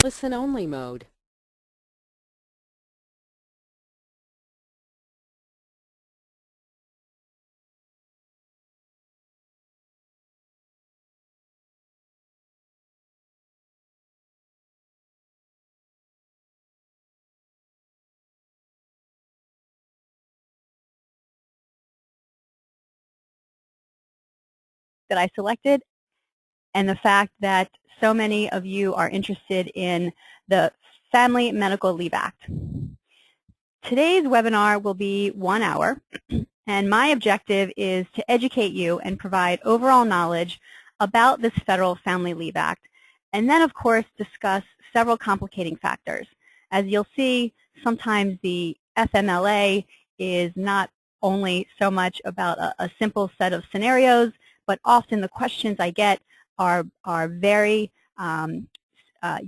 Listen-only mode. That I selected, and the fact that so many of you are interested in the Family Medical Leave Act. Today's webinar will be 1 hour, and my objective is to educate you and provide overall knowledge about this Federal Family Leave Act, and then of course discuss several complicating factors. As you'll see, sometimes the FMLA is not only so much about a simple set of scenarios, but often the questions I get are very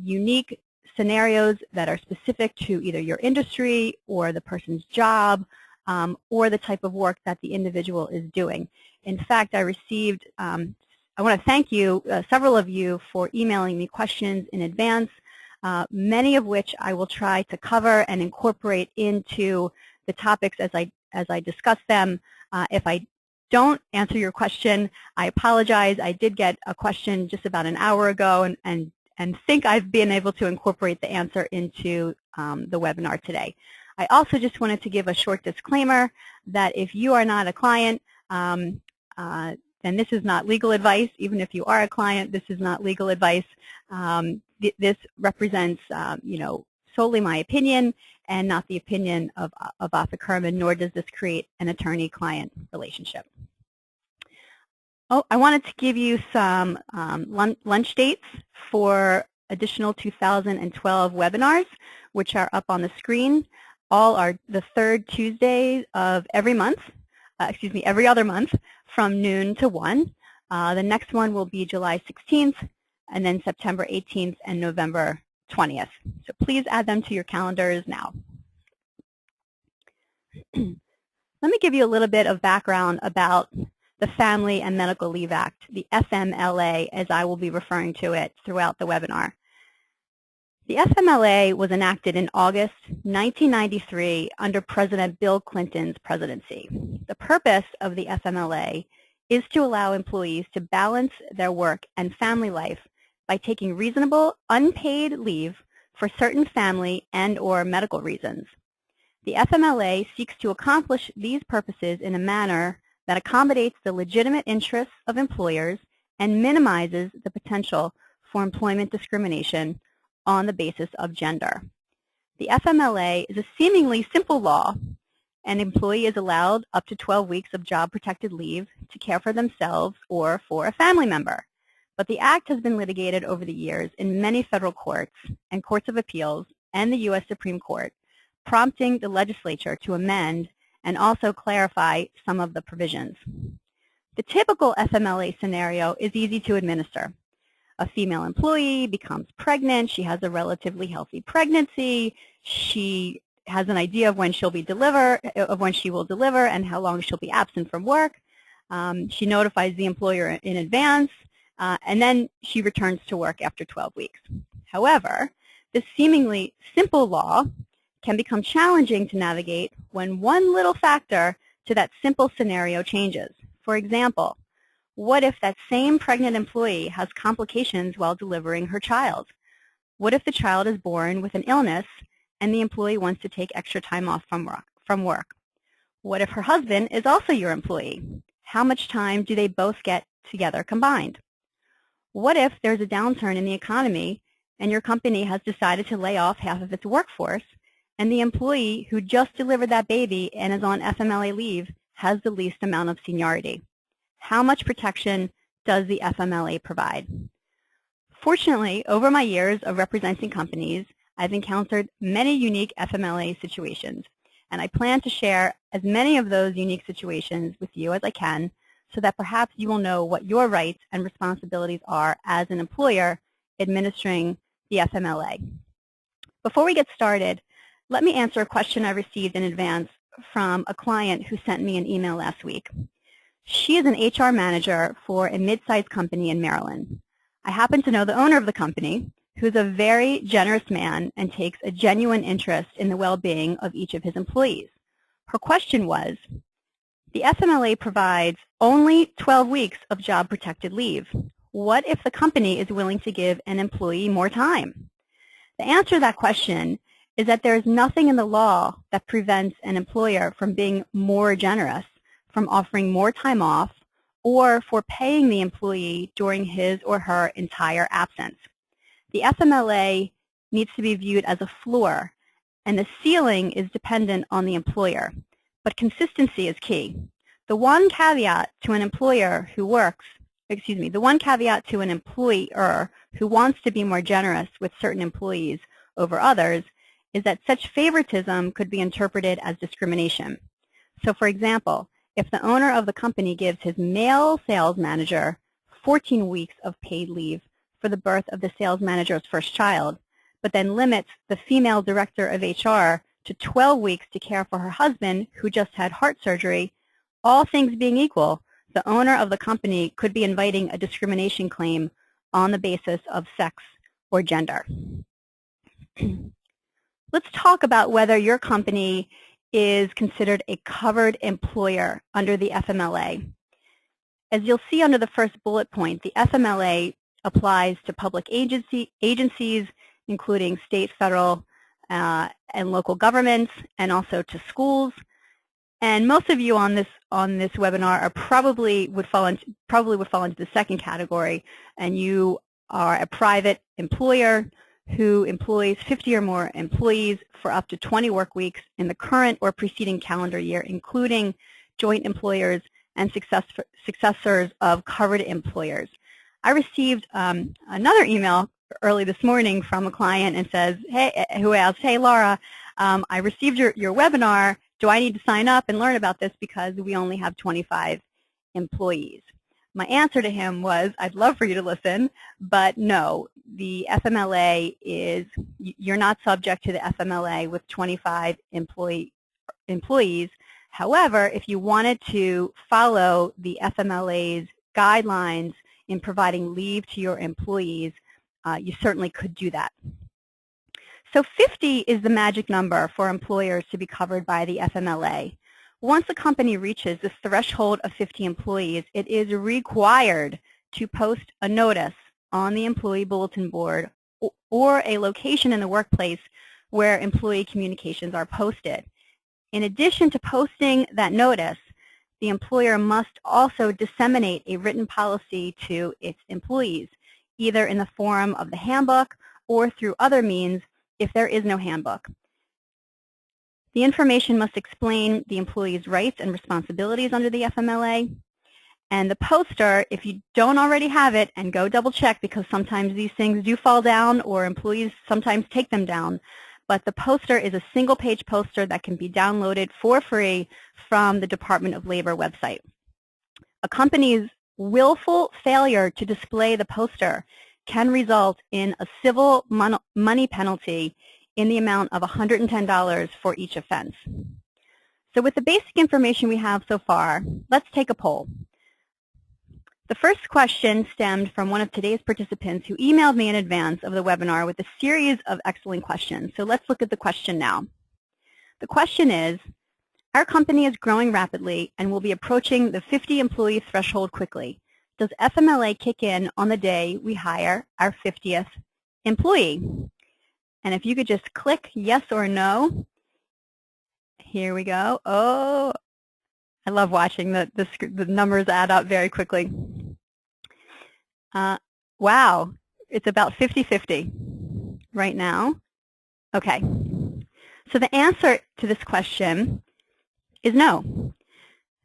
unique scenarios that are specific to either your industry or the person's job or the type of work that the individual is doing. In fact, I received, I want to thank you, several of you, for emailing me questions in advance, many of which I will try to cover and incorporate into the topics as I discuss them. If I don't answer your question, I apologize. I did get a question just about an hour ago and think I've been able to incorporate the answer into the webinar today. I also just wanted to give a short disclaimer that if you are not a client, then this is not legal advice. Even if you are a client, this is not legal advice. This represents, solely my opinion and not the opinion of Arthur Kerman, nor does this create an attorney-client relationship. Oh, I wanted to give you some lunch dates for additional 2012 webinars, which are up on the screen. All are the third Tuesday of every month, every other month from noon to 1. The next one will be July 16th, and then September 18th and November 20th. So please add them to your calendars now. Let me give you a little bit of background about the Family and Medical Leave Act, the FMLA, as I will be referring to it throughout the webinar. The FMLA was enacted in August 1993 under President Bill Clinton's presidency. The purpose of the FMLA is to allow employees to balance their work and family life by taking reasonable, unpaid leave for certain family and/or medical reasons. The FMLA seeks to accomplish these purposes in a manner that accommodates the legitimate interests of employers and minimizes the potential for employment discrimination on the basis of gender. The FMLA is a seemingly simple law. An employee is allowed up to 12 weeks of job-protected leave to care for themselves or for a family member. But the Act has been litigated over the years in many federal courts and courts of appeals and the U.S. Supreme Court, prompting the legislature to amend and also clarify some of the provisions. The typical FMLA scenario is easy to administer. A female employee becomes pregnant. She has a relatively healthy pregnancy. She has an idea of when she will deliver and how long she'll be absent from work. She notifies the employer in advance, and then she returns to work after 12 weeks. However, this seemingly simple law can become challenging to navigate when one little factor to that simple scenario changes. For example, what if that same pregnant employee has complications while delivering her child? What if the child is born with an illness and the employee wants to take extra time off from work? What if her husband is also your employee? How much time do they both get together combined? What if there's a downturn in the economy and your company has decided to lay off half of its workforce and the employee who just delivered that baby and is on FMLA leave has the least amount of seniority? How much protection does the FMLA provide? Fortunately, over my years of representing companies, I've encountered many unique FMLA situations, and I plan to share as many of those unique situations with you as I can so that perhaps you will know what your rights and responsibilities are as an employer administering the FMLA. Before we get started, let me answer a question I received in advance from a client who sent me an email last week. She is an HR manager for a mid-sized company in Maryland. I happen to know the owner of the company who's a very generous man and takes a genuine interest in the well-being of each of his employees. Her question was, the FMLA provides only 12 weeks of job-protected leave. What if the company is willing to give an employee more time? The answer to that question is that there is nothing in the law that prevents an employer from being more generous, from offering more time off, or for paying the employee during his or her entire absence. The FMLA needs to be viewed as a floor, and the ceiling is dependent on the employer. But consistency is key. The one caveat to an employer who works, the one caveat to an employer who wants to be more generous with certain employees over others is that such favoritism could be interpreted as discrimination. So for example, if the owner of the company gives his male sales manager 14 weeks of paid leave for the birth of the sales manager's first child, but then limits the female director of HR to 12 weeks to care for her husband who just had heart surgery, all things being equal, the owner of the company could be inviting a discrimination claim on the basis of sex or gender. Let's talk about whether your company is considered a covered employer under the FMLA. As you'll see under the first bullet point, the FMLA applies to public agencies, including state, federal, and local governments, and also to schools. And most of you on this webinar are probably would fall into the second category, and you are a private employer who employs 50 or more employees for up to 20 work weeks in the current or preceding calendar year, including joint employers and successors of covered employers. I received another email early this morning from a client and says, who asked, hey Laura, I received your webinar. Do I need to sign up and learn about this because we only have 25 employees? My answer to him was, I'd love for you to listen, but no, the FMLA is, you're not subject to the FMLA with 25 employees. However, if you wanted to follow the FMLA's guidelines in providing leave to your employees, you certainly could do that. So 50 is the magic number for employers to be covered by the FMLA. Once a company reaches this threshold of 50 employees, it is required to post a notice on the employee bulletin board or a location in the workplace where employee communications are posted. In addition to posting that notice, the employer must also disseminate a written policy to its employees, either in the form of the handbook or through other means if there is no handbook. The information must explain the employee's rights and responsibilities under the FMLA. And the poster, if you don't already have it, and go double check because sometimes these things do fall down or employees sometimes take them down, but the poster is a single-page poster that can be downloaded for free from the Department of Labor website. A company's willful failure to display the poster can result in a civil money penalty in the amount of $110 for each offense. So with the basic information we have so far, let's take a poll. The first question stemmed from one of today's participants who emailed me in advance of the webinar with a series of excellent questions. So let's look at the question now. The question is, our company is growing rapidly and will be approaching the 50 employee threshold quickly. Does FMLA kick in on the day we hire our 50th employee? And if you could just click yes or no. Here we go. Oh, I love watching the numbers add up very quickly. Wow, it's about 50-50 right now. Okay, so the answer to this question is no.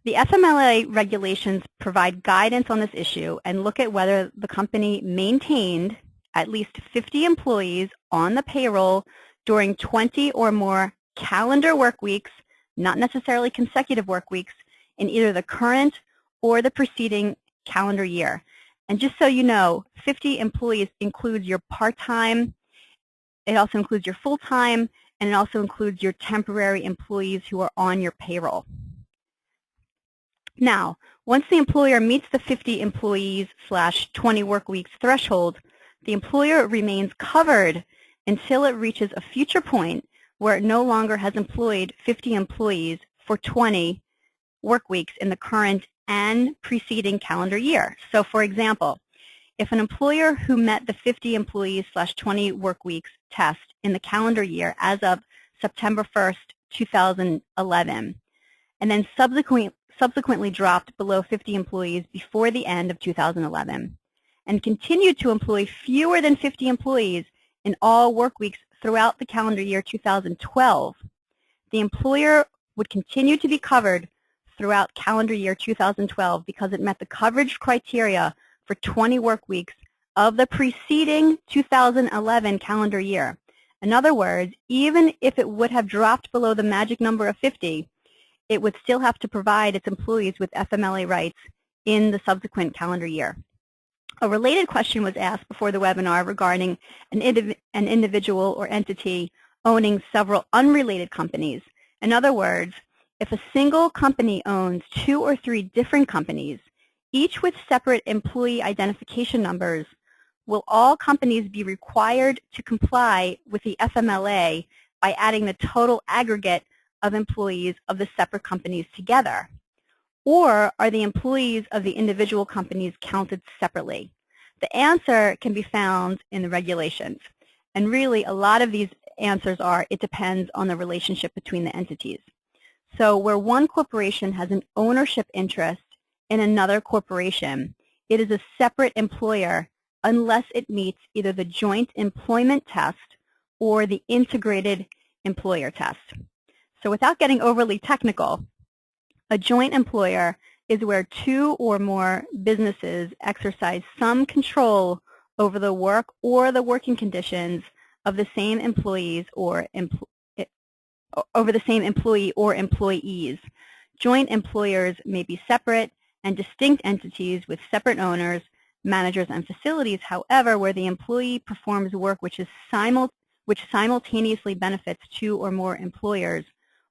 The FMLA regulations provide guidance on this issue and look at whether the company maintained at least 50 employees on the payroll during 20 or more calendar work weeks, not necessarily consecutive work weeks, in either the current or the preceding calendar year. And just so you know, 50 employees includes your part-time, it also includes your full-time, and it also includes your temporary employees who are on your payroll. Now, once the employer meets the 50 employees / 20 work weeks threshold, the employer remains covered until it reaches a future point where it no longer has employed 50 employees for 20 work weeks in the current and preceding calendar year. So for example, if an employer who met the 50 employees/20 work weeks test in the calendar year as of September 1st, 2011, and then subsequently dropped below 50 employees before the end of 2011, and continued to employ fewer than 50 employees in all work weeks throughout the calendar year 2012, the employer would continue to be covered throughout calendar year 2012 because it met the coverage criteria for 20 work weeks of the preceding 2011 calendar year. In other words, even if it would have dropped below the magic number of 50, it would still have to provide its employees with FMLA rights in the subsequent calendar year. A related question was asked before the webinar regarding an individual or entity owning several unrelated companies. In other words, if a single company owns 2 or 3 different companies, each with separate employee identification numbers, will all companies be required to comply with the FMLA by adding the total aggregate of employees of the separate companies together? Or are the employees of the individual companies counted separately? The answer can be found in the regulations. And really, a lot of these answers are, it depends on the relationship between the entities. So where one corporation has an ownership interest in another corporation, it is a separate employer unless it meets either the joint employment test or the integrated employer test. So without getting overly technical, a joint employer is where 2 or more businesses exercise some control over the work or the working conditions of the same employees or over the same employee or employees. Joint employers may be separate and distinct entities with separate owners, managers, and facilities. However, where the employee performs work which simultaneously benefits 2 or more employers,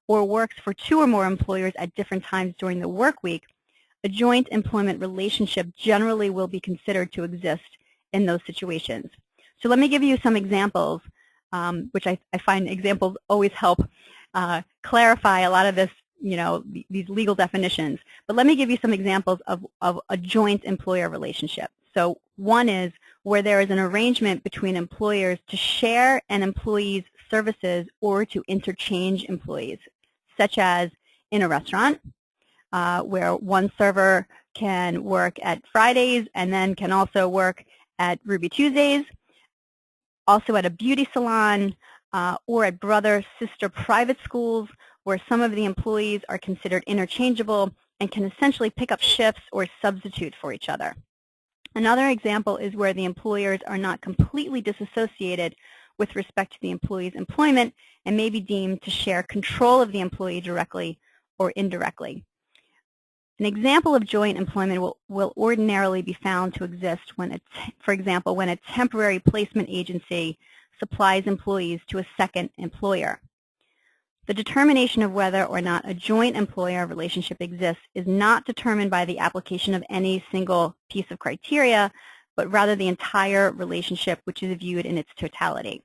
or works for 2 or more employers at different times during the work week, a joint employment relationship generally will be considered to exist in those situations. So let me give you some examples, which I find examples always help clarify a lot of this, these legal definitions. But let me give you some examples of a joint employer relationship. So one is where there is an arrangement between employers to share an employee's services or to interchange employees, such as in a restaurant, where one server can work at Fridays and then can also work at Ruby Tuesdays, also at a beauty salon, or at brother-sister private schools, where some of the employees are considered interchangeable and can essentially pick up shifts or substitute for each other. Another example is where the employers are not completely disassociated with respect to the employee's employment and may be deemed to share control of the employee directly or indirectly. An example of joint employment will ordinarily be found to exist when, for example, when a temporary placement agency supplies employees to a second employer. The determination of whether or not a joint employer relationship exists is not determined by the application of any single piece of criteria, but rather the entire relationship, which is viewed in its totality.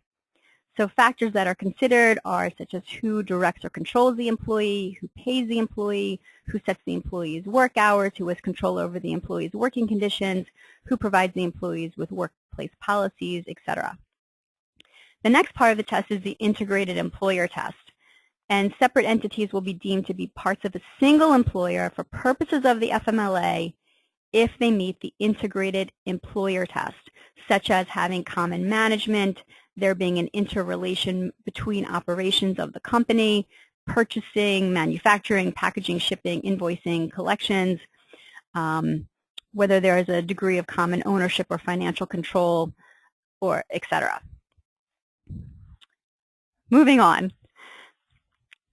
So factors that are considered are such as who directs or controls the employee, who pays the employee, who sets the employee's work hours, who has control over the employee's working conditions, who provides the employees with workplace policies, etc. The next part of the test is the integrated employer test. And separate entities will be deemed to be parts of a single employer for purposes of the FMLA if they meet the integrated employer test, such as having common management, there being an interrelation between operations of the company, purchasing, manufacturing, packaging, shipping, invoicing, collections, whether there is a degree of common ownership or financial control, or etc. Moving on.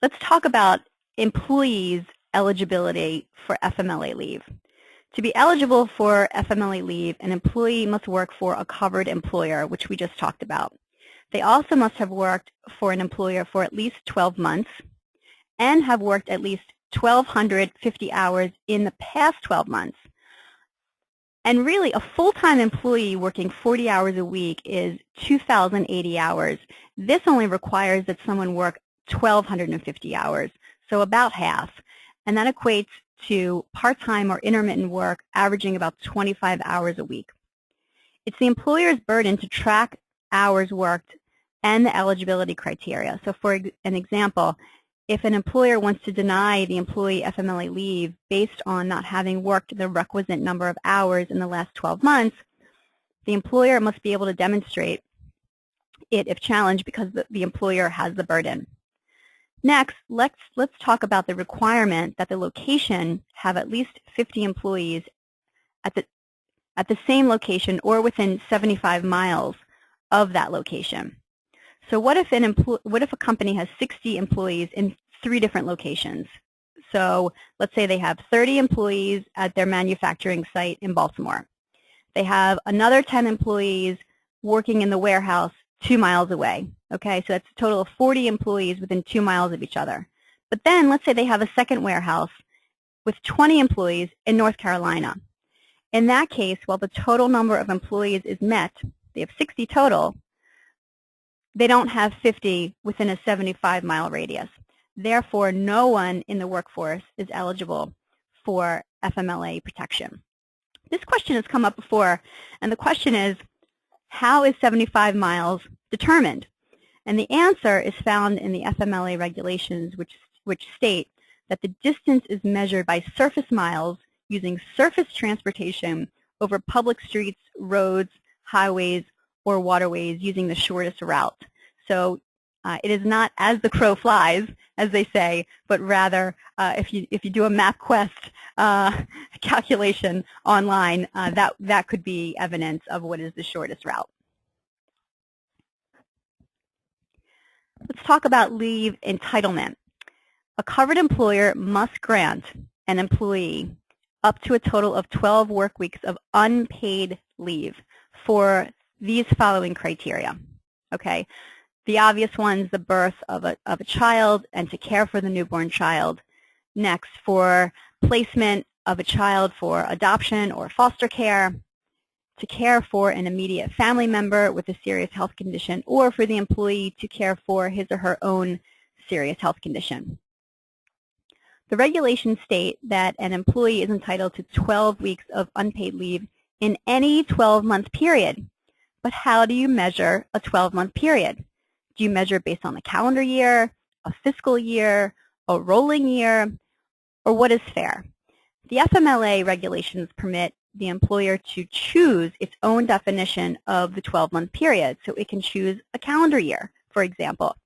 Let's talk about employees' eligibility for FMLA leave. To be eligible for FMLA leave, an employee must work for a covered employer, which we just talked about. They also must have worked for an employer for at least 12 months and have worked at least 1,250 hours in the past 12 months. And really, a full-time employee working 40 hours a week is 2,080 hours. This only requires that someone work 1,250 hours, so about half. And that equates to part-time or intermittent work averaging about 25 hours a week. It's the employer's burden to track hours worked and the eligibility criteria. So for an example, if an employer wants to deny the employee FMLA leave based on not having worked the requisite number of hours in the last 12 months, the employer must be able to demonstrate it if challenged because the employer has the burden. Next, let's talk about the requirement that the location have at least 50 employees at the same location or within 75 miles of that location. So what if a company has 60 employees in 3 different locations? So let's say they have 30 employees at their manufacturing site in Baltimore. They have another 10 employees working in the warehouse 2 miles away. Okay, so that's a total of 40 employees within 2 miles of each other. But then let's say they have a second warehouse with 20 employees in North Carolina. In that case, while the total number of employees is met, they have 60 total, they don't have 50 within a 75-mile radius. Therefore, no one in the workforce is eligible for FMLA protection. This question has come up before, and the question is, how is 75 miles determined? And the answer is found in the FMLA regulations, which state that the distance is measured by surface miles using surface transportation over public streets, roads, highways, or waterways using the shortest route. So it is not as the crow flies, as they say, but rather if you do a MapQuest calculation online, that could be evidence of what is the shortest route. Let's talk about leave entitlement. A covered employer must grant an employee up to a total of 12 work weeks of unpaid leave for these following criteria. Okay, the obvious ones: the birth of a child and to care for the newborn child. Next, for placement of a child for adoption or foster care, to care for an immediate family member with a serious health condition, or for the employee to care for his or her own serious health condition. The regulations state that an employee is entitled to 12 weeks of unpaid leave in any 12-month period. But how do you measure a 12-month period? Do you measure based on the calendar year, a fiscal year, a rolling year, or what is fair? The FMLA regulations permit the employer to choose its own definition of the 12-month period. So it can choose a calendar year, for example,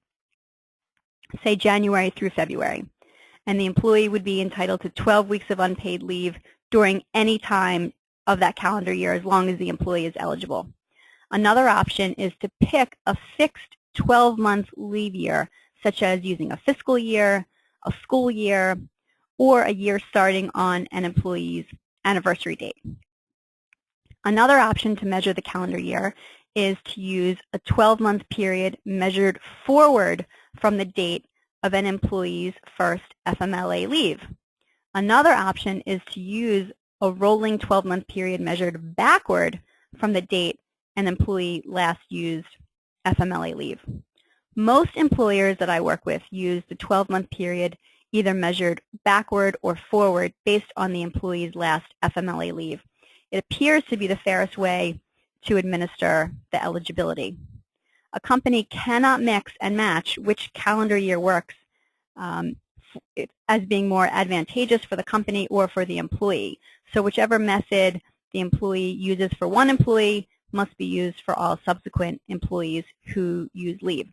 say January through February. And the employee would be entitled to 12 weeks of unpaid leave during any time of that calendar year as long as the employee is eligible. Another option is to pick a fixed 12-month leave year, such as using a fiscal year, a school year, or a year starting on an employee's anniversary date. Another option to measure the calendar year is to use a 12-month period measured forward from the date of an employee's first FMLA leave. Another option is to use a rolling 12-month period measured backward from the date an employee last used FMLA leave. Most employers that I work with use the 12-month period either measured backward or forward based on the employee's last FMLA leave. It appears to be the fairest way to administer the eligibility. A company cannot mix and match which calendar year works as being more advantageous for the company or for the employee. So whichever method the employee uses for one employee must be used for all subsequent employees who use leave.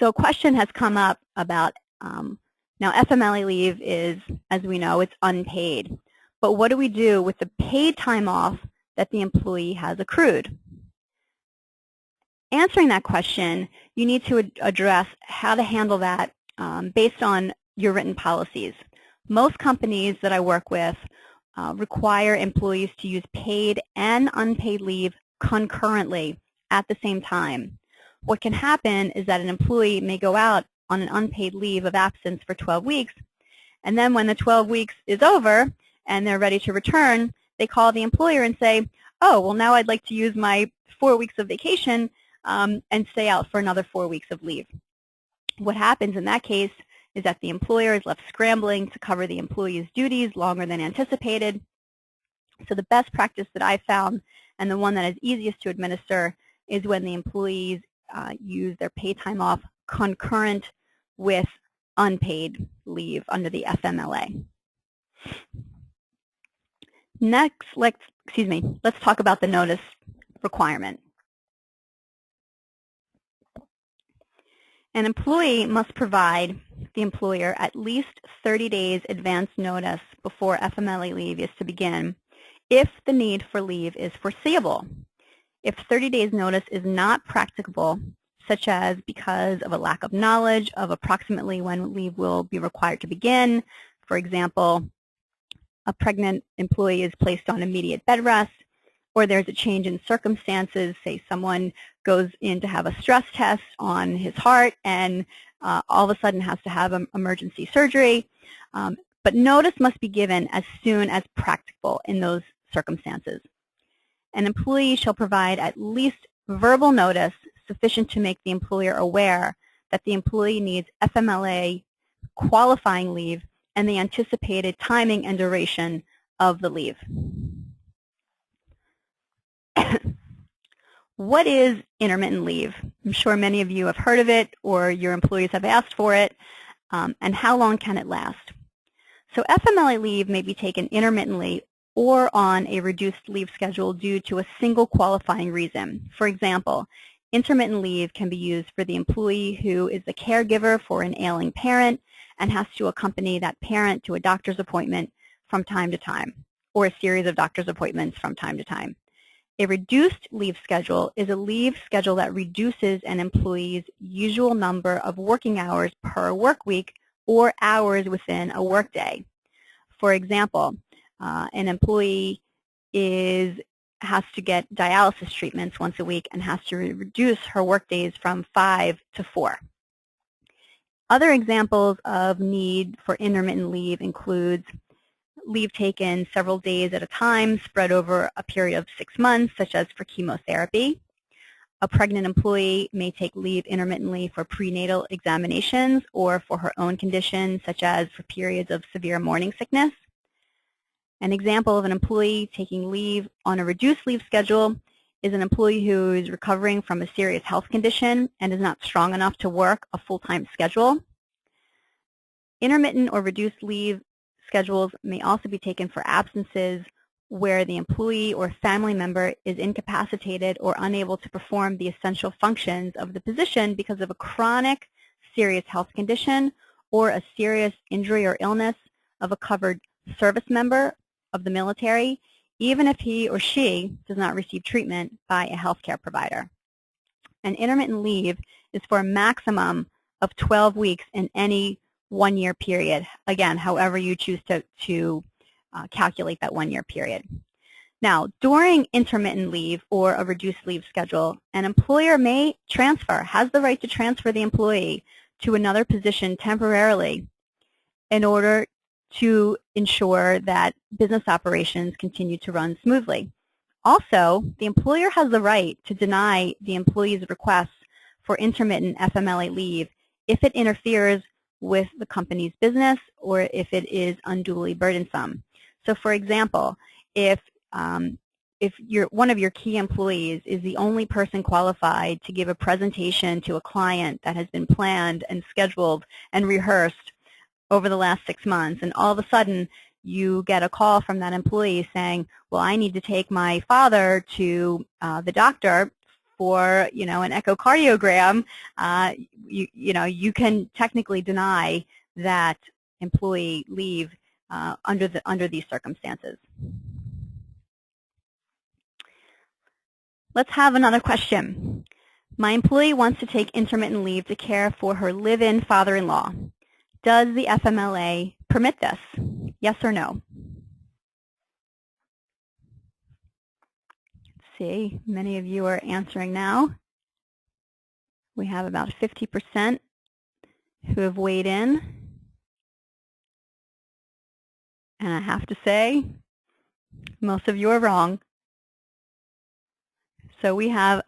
So a question has come up about, now FMLA leave is, as we know, it's unpaid. But what do we do with the paid time off that the employee has accrued? Answering that question, you need to address how to handle that based on your written policies. Most companies that I work with require employees to use paid and unpaid leave concurrently at the same time. What can happen is that an employee may go out on an unpaid leave of absence for 12 weeks, and then when the 12 weeks is over and they're ready to return, they call the employer and say, oh, well, now I'd like to use my 4 weeks of vacation and stay out for another 4 weeks of leave. What happens in that case is that the employer is left scrambling to cover the employee's duties longer than anticipated. So the best practice that I've found, and the one that is easiest to administer, is when the employees use their paid time off concurrent with unpaid leave under the FMLA. Next, let's talk about the notice requirement. An employee must provide the employer at least 30 days advance notice before FMLA leave is to begin if the need for leave is foreseeable. If 30 days notice is not practicable, such as because of a lack of knowledge of approximately when leave will be required to begin, for example, a pregnant employee is placed on immediate bed rest, or there's a change in circumstances, say someone goes in to have a stress test on his heart and all of a sudden has to have emergency surgery. But notice must be given as soon as practicable in those circumstances. An employee shall provide at least verbal notice sufficient to make the employer aware that the employee needs FMLA qualifying leave and the anticipated timing and duration of the leave. What is intermittent leave? I'm sure many of you have heard of it or your employees have asked for it. And how long can it last? So FMLA leave may be taken intermittently or on a reduced leave schedule due to a single qualifying reason. For example, intermittent leave can be used for the employee who is the caregiver for an ailing parent and has to accompany that parent to a doctor's appointment from time to time, or a series of doctor's appointments from time to time. A reduced leave schedule is a leave schedule that reduces an employee's usual number of working hours per work week or hours within a workday. For example, an employee has to get dialysis treatments once a week and has to reduce her work days from 5 to 4. Other examples of need for intermittent leave includes leave taken several days at a time spread over a period of 6 months, such as for chemotherapy. A pregnant employee may take leave intermittently for prenatal examinations or for her own conditions, such as for periods of severe morning sickness. An example of an employee taking leave on a reduced leave schedule is an employee who is recovering from a serious health condition and is not strong enough to work a full-time schedule. Intermittent or reduced leave schedules may also be taken for absences where the employee or family member is incapacitated or unable to perform the essential functions of the position because of a chronic serious health condition or a serious injury or illness of a covered service member of the military, even if he or she does not receive treatment by a healthcare provider. And intermittent leave is for a maximum of 12 weeks in any one-year period. Again, however you choose to calculate that one-year period. Now, during intermittent leave or a reduced leave schedule, an employer has the right to transfer the employee to another position temporarily in order to ensure that business operations continue to run smoothly. Also, the employer has the right to deny the employee's request for intermittent FMLA leave if it interferes with the company's business or if it is unduly burdensome. So, for example, if one of your key employees is the only person qualified to give a presentation to a client that has been planned and scheduled and rehearsed over the last 6 months, and all of a sudden you get a call from that employee saying, well, I need to take my father to the doctor for an echocardiogram, you can technically deny that employee leave under these circumstances. Let's have another question. My employee wants to take intermittent leave to care for her live-in father-in-law. Does the FMLA permit this? Yes or no? Let's see, many of you are answering now. We have about 50% who have weighed in. And I have to say, most of you are wrong. So we have,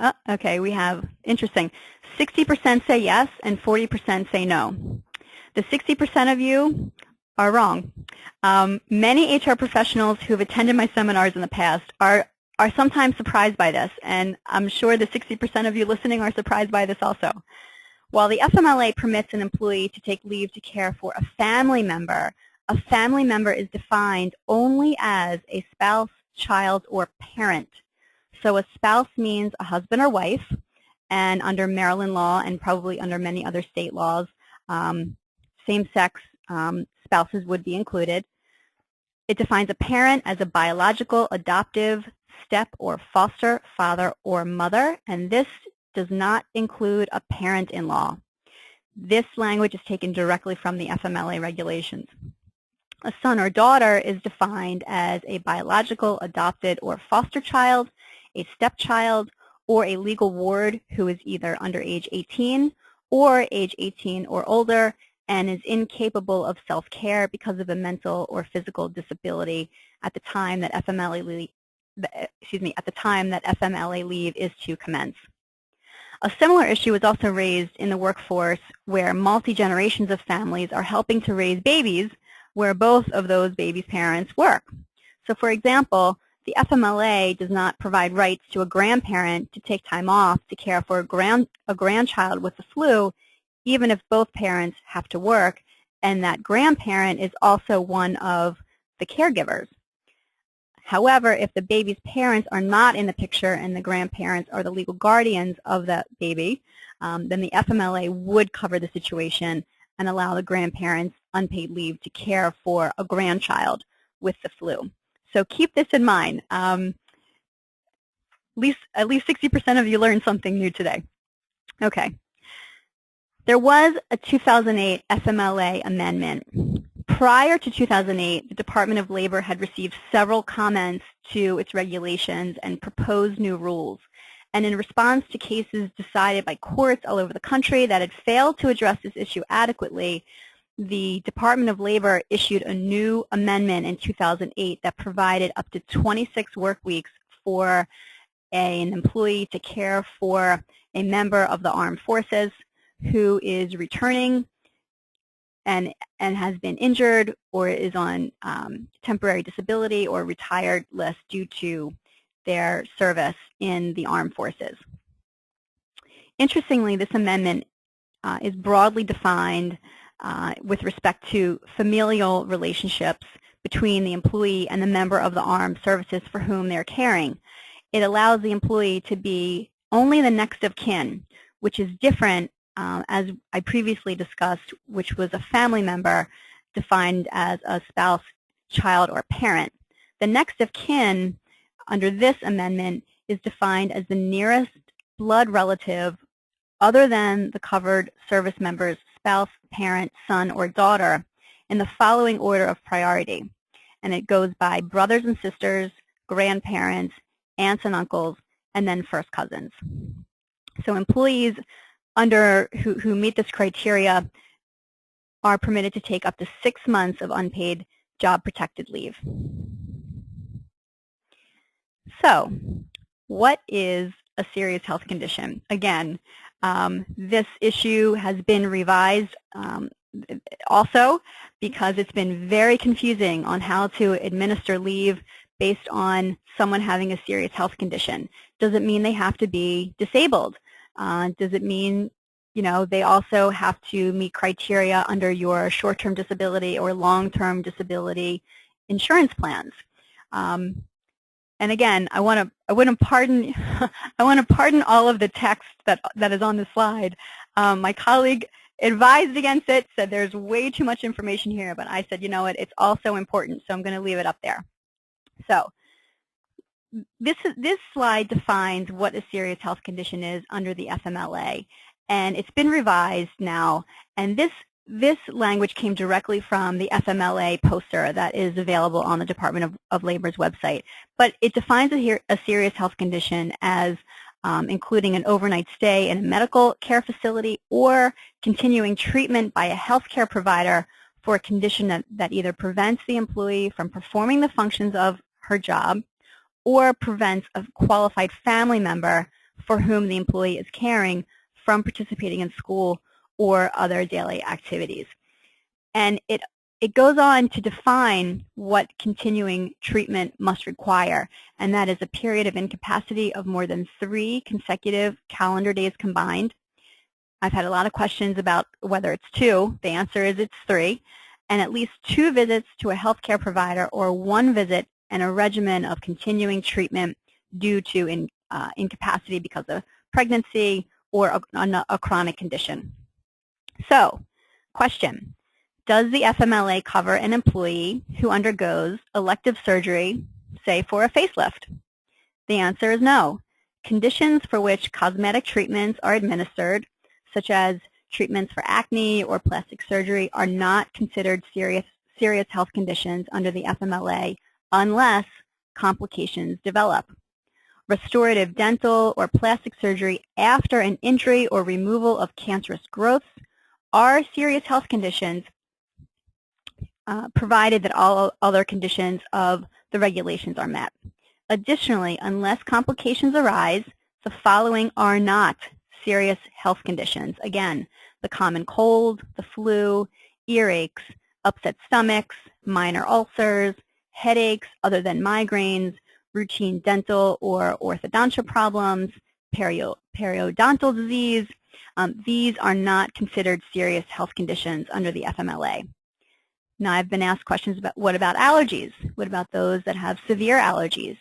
we have, interesting, 60% say yes and 40% say no. The 60% of you are wrong. Many HR professionals who have attended my seminars in the past are sometimes surprised by this, and I'm sure the 60% of you listening are surprised by this also. While the FMLA permits an employee to take leave to care for a family member is defined only as a spouse, child, or parent. So a spouse means a husband or wife, and under Maryland law and probably under many other state laws, same-sex spouses would be included. It defines a parent as a biological, adoptive, step, or foster father or mother, and this does not include a parent-in-law. This language is taken directly from the FMLA regulations. A son or daughter is defined as a biological, adopted, or foster child, a stepchild, or a legal ward who is either under age 18 or age 18 or older and is incapable of self-care because of a mental or physical disability at the time that FMLA leave is to commence. A similar issue is also raised in the workforce where multi-generations of families are helping to raise babies where both of those babies' parents work. So for example, the FMLA does not provide rights to a grandparent to take time off to care for a grandchild with the flu, even if both parents have to work, and that grandparent is also one of the caregivers. However, if the baby's parents are not in the picture and the grandparents are the legal guardians of that baby, then the FMLA would cover the situation and allow the grandparents unpaid leave to care for a grandchild with the flu. So keep this in mind. At least 60% of you learned something new today. Okay. There was a 2008 FMLA amendment. Prior to 2008, the Department of Labor had received several comments to its regulations and proposed new rules. And in response to cases decided by courts all over the country that had failed to address this issue adequately, the Department of Labor issued a new amendment in 2008 that provided up to 26 work weeks for an employee to care for a member of the armed forces who is returning and has been injured or is on temporary disability or retired list due to their service in the armed forces. Interestingly, this amendment is broadly defined with respect to familial relationships between the employee and the member of the armed services for whom they're caring. It allows the employee to be only the next of kin, which is different, as I previously discussed, which was a family member defined as a spouse, child, or parent. The next of kin under this amendment is defined as the nearest blood relative other than the covered service member's spouse, parent, son, or daughter in the following order of priority. And it goes by brothers and sisters, grandparents, aunts and uncles, and then first cousins. So employees who meet this criteria are permitted to take up to 6 months of unpaid job-protected leave. So what is a serious health condition? Again, this issue has been revised also because it's been very confusing on how to administer leave based on someone having a serious health condition. Does it mean they have to be disabled? Does it mean, they also have to meet criteria under your short-term disability or long-term disability insurance plans? And again, I want to pardon all of the text that is on the slide. My colleague advised against it, said there's way too much information here, but I said, you know what, it's also important, so I'm going to leave it up there. So this slide defines what a serious health condition is under the FMLA, and it's been revised now, and this language came directly from the FMLA poster that is available on the Department of Labor's website. But it defines a serious health condition as including an overnight stay in a medical care facility or continuing treatment by a health care provider for a condition that either prevents the employee from performing the functions of her job or prevents a qualified family member for whom the employee is caring from participating in school or other daily activities. And it goes on to define what continuing treatment must require, and that is a period of incapacity of more than 3 consecutive calendar days combined. I've had a lot of questions about whether it's 2. The answer is it's 3. And at least 2 visits to a healthcare provider or 1 visit and a regimen of continuing treatment due to incapacity because of pregnancy or a chronic condition. So, question. Does the FMLA cover an employee who undergoes elective surgery, say for a facelift? The answer is no. Conditions for which cosmetic treatments are administered, such as treatments for acne or plastic surgery, are not considered serious health conditions under the FMLA unless complications develop. Restorative dental or plastic surgery after an injury or removal of cancerous growths are serious health conditions, provided that all other conditions of the regulations are met. Additionally, unless complications arise, the following are not serious health conditions. Again, the common cold, the flu, earaches, upset stomachs, minor ulcers, headaches other than migraines, routine dental or orthodontia problems, periodontal disease. These are not considered serious health conditions under the FMLA. Now, I've been asked questions about what about allergies? What about those that have severe allergies?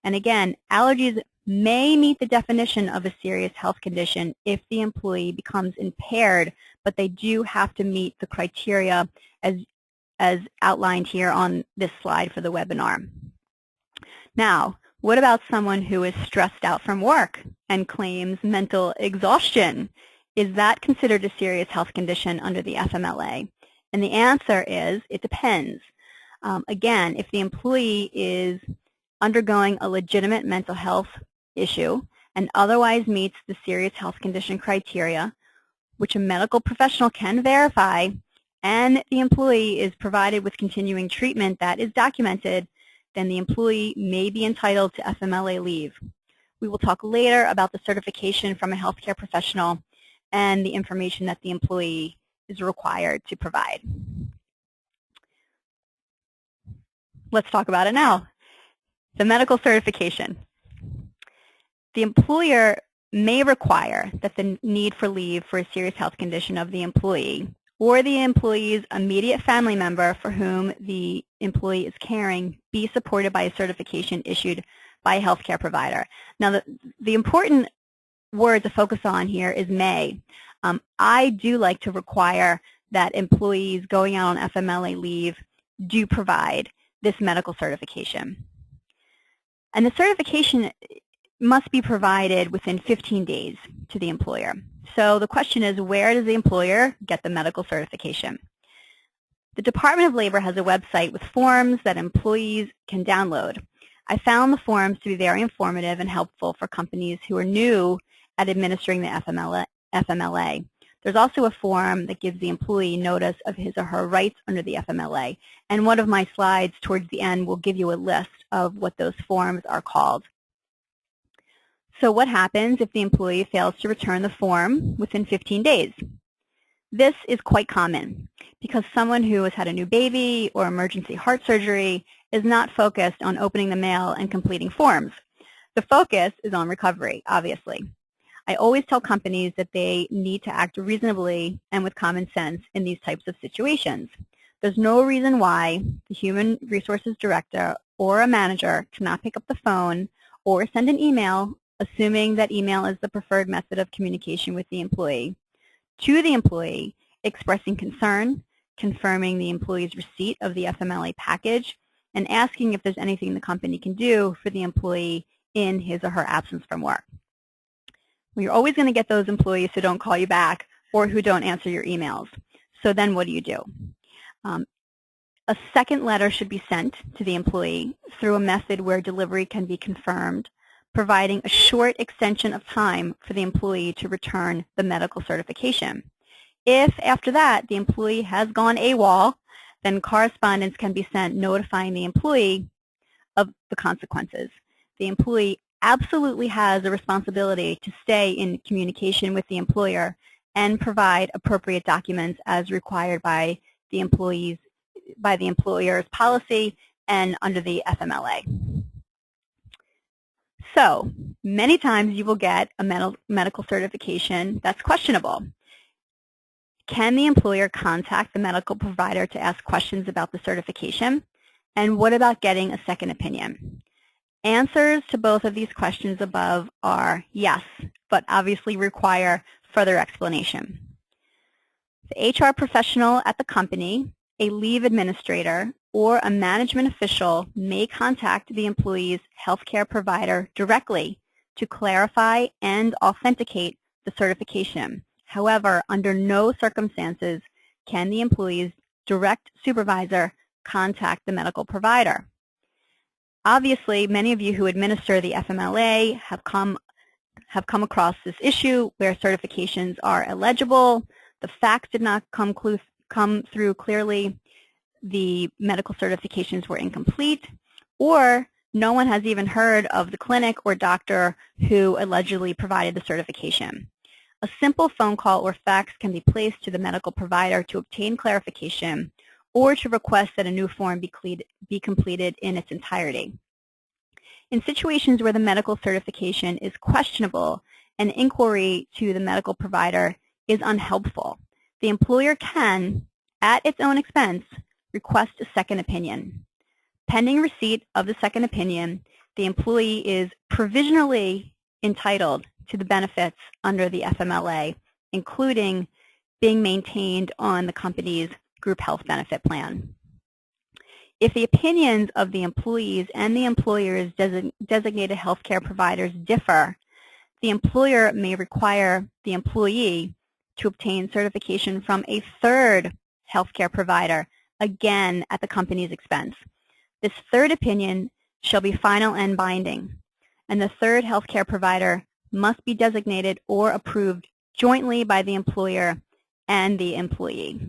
And again, allergies may meet the definition of a serious health condition if the employee becomes impaired, but they do have to meet the criteria as outlined here on this slide for the webinar. Now, what about someone who is stressed out from work and claims mental exhaustion? Is that considered a serious health condition under the FMLA? And the answer is, it depends. Again, if the employee is undergoing a legitimate mental health issue and otherwise meets the serious health condition criteria, which a medical professional can verify, and the employee is provided with continuing treatment that is documented, then the employee may be entitled to FMLA leave. We will talk later about the certification from a healthcare professional and the information that the employee is required to provide. Let's talk about it now. The medical certification. The employer may require that the need for leave for a serious health condition of the employee or the employee's immediate family member for whom the employee is caring be supported by a certification issued by a healthcare provider. Now, the important word to focus on here is may. I do like to require that employees going out on FMLA leave do provide this medical certification. And the certification must be provided within 15 days to the employer. So the question is, where does the employer get the medical certification? The Department of Labor has a website with forms that employees can download. I found the forms to be very informative and helpful for companies who are new at administering the FMLA. There's also a form that gives the employee notice of his or her rights under the FMLA, and one of my slides towards the end will give you a list of what those forms are called. So what happens if the employee fails to return the form within 15 days? This is quite common because someone who has had a new baby or emergency heart surgery is not focused on opening the mail and completing forms. The focus is on recovery, obviously. I always tell companies that they need to act reasonably and with common sense in these types of situations. There's no reason why the human resources director or a manager cannot pick up the phone or send an email, assuming that email is the preferred method of communication with the employee, to the employee expressing concern, confirming the employee's receipt of the FMLA package, and asking if there's anything the company can do for the employee in his or her absence from work. Well, you're always going to get those employees who don't call you back or who don't answer your emails. So then what do? A second letter should be sent to the employee through a method where delivery can be confirmed, providing a short extension of time for the employee to return the medical certification. If after that the employee has gone AWOL then correspondence can be sent notifying the employee of the consequences. The employee absolutely has a responsibility to stay in communication with the employer and provide appropriate documents as required by the employer's policy and under the FMLA. So, many times you will get a medical certification that's questionable. Can the employer contact the medical provider to ask questions about the certification? And what about getting a second opinion? Answers to both of these questions above are yes, but obviously require further explanation. The HR professional at the company, a leave administrator, or a management official may contact the employee's healthcare provider directly to clarify and authenticate the certification. However, under no circumstances can the employee's direct supervisor contact the medical provider. Obviously, many of you who administer the FMLA have come across this issue where certifications are illegible, the facts did not come through clearly, the medical certifications were incomplete, or no one has even heard of the clinic or doctor who allegedly provided the certification. A simple phone call or fax can be placed to the medical provider to obtain clarification or to request that a new form be completed in its entirety. In situations where the medical certification is questionable, an inquiry to the medical provider is unhelpful. The employer can, at its own expense, request a second opinion. Pending receipt of the second opinion, the employee is provisionally entitled to the benefits under the FMLA, including being maintained on the company's group health benefit plan. If the opinions of the employees and the employer's designated healthcare providers differ, the employer may require the employee to obtain certification from a third healthcare provider, again at the company's expense. This third opinion shall be final and binding, and the third healthcare provider must be designated or approved jointly by the employer and the employee.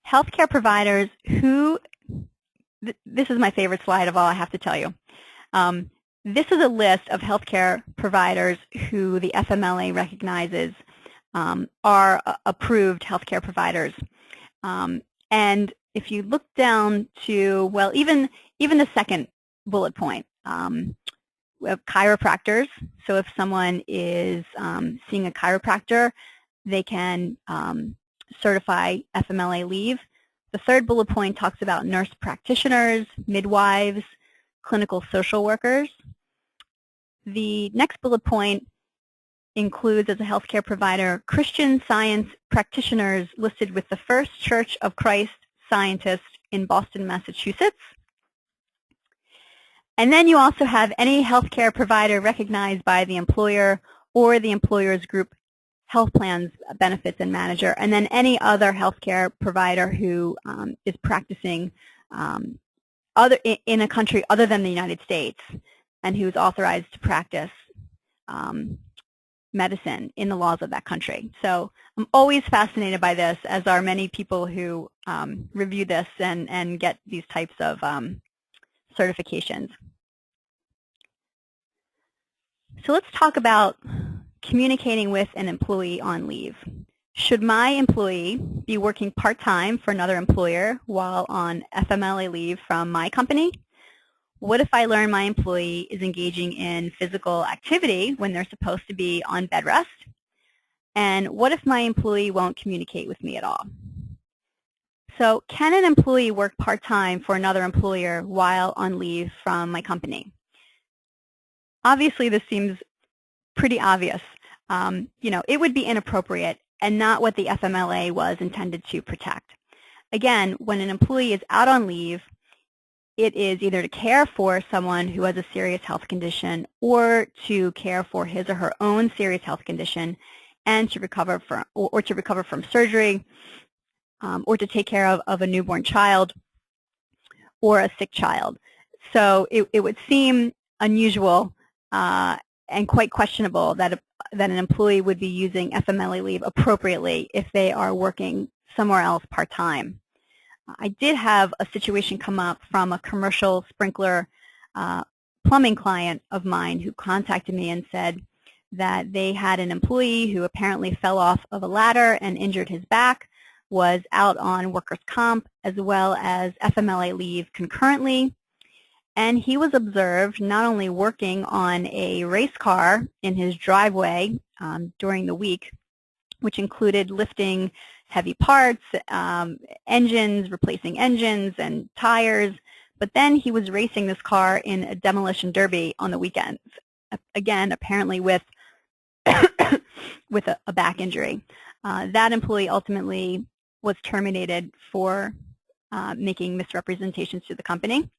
Healthcare providers who, this is my favorite slide of all, I have to tell you. This is a list of healthcare providers who the FMLA recognizes are approved healthcare providers. And if you look down to, well, even the second bullet point, we have chiropractors. So if someone is seeing a chiropractor, they can certify FMLA leave. The third bullet point talks about nurse practitioners, midwives, clinical social workers. The next bullet point includes, as a healthcare provider, Christian Science practitioners listed with the First Church of Christ Scientists in Boston, Massachusetts. And then you also have any healthcare provider recognized by the employer or the employer's group health plans, benefits, and manager, and then any other healthcare provider who is practicing in a country other than the United States and who's authorized to practice medicine in the laws of that country. So I'm always fascinated by this, as are many people who review this and get these types of certifications. So let's talk about communicating with an employee on leave. Should my employee be working part-time for another employer while on FMLA leave from my company? What if I learn my employee is engaging in physical activity when they're supposed to be on bed rest? And what if my employee won't communicate with me at all? So can an employee work part-time for another employer while on leave from my company? Obviously, this seems pretty obvious. It would be inappropriate and not what the FMLA was intended to protect. Again, when an employee is out on leave, it is either to care for someone who has a serious health condition or to care for his or her own serious health condition and to recover from, or to recover from surgery, or to take care of a newborn child or a sick child. So it would seem unusual and quite questionable that an employee would be using FMLA leave appropriately if they are working somewhere else part-time. I did have a situation come up from a commercial sprinkler plumbing client of mine who contacted me and said that they had an employee who apparently fell off of a ladder and injured his back, was out on workers' comp as well as FMLA leave concurrently, and he was observed not only working on a race car in his driveway during the week, which included lifting heavy parts, engines, replacing engines and tires, but then he was racing this car in a demolition derby on the weekends, again, apparently with with a back injury. That employee ultimately was terminated for making misrepresentations to the company.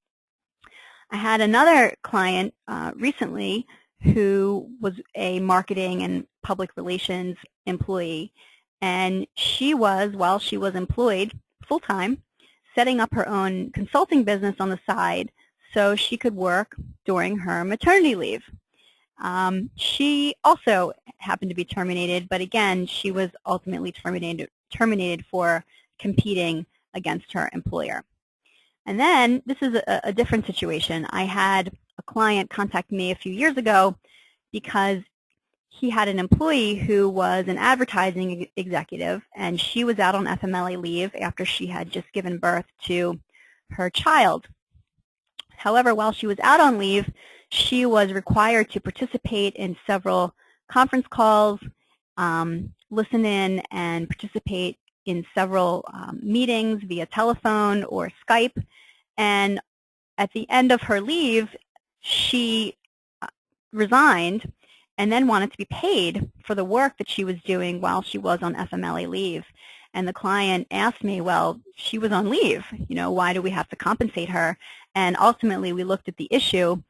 I had another client recently who was a marketing and public relations employee, and she was, while she was employed full-time, setting up her own consulting business on the side so she could work during her maternity leave. She also happened to be terminated, but again, she was ultimately terminated for competing against her employer. And then this is a different situation. I had a client contact me a few years ago because he had an employee who was an advertising executive, and she was out on FMLA leave after she had just given birth to her child. However, while she was out on leave, she was required to participate in several conference calls, listen in and participate in several meetings via telephone or Skype. And at the end of her leave, she resigned and then wanted to be paid for the work that she was doing while she was on FMLA leave. And the client asked me, well, she was on leave, why do we have to compensate her? And ultimately we looked at the issue,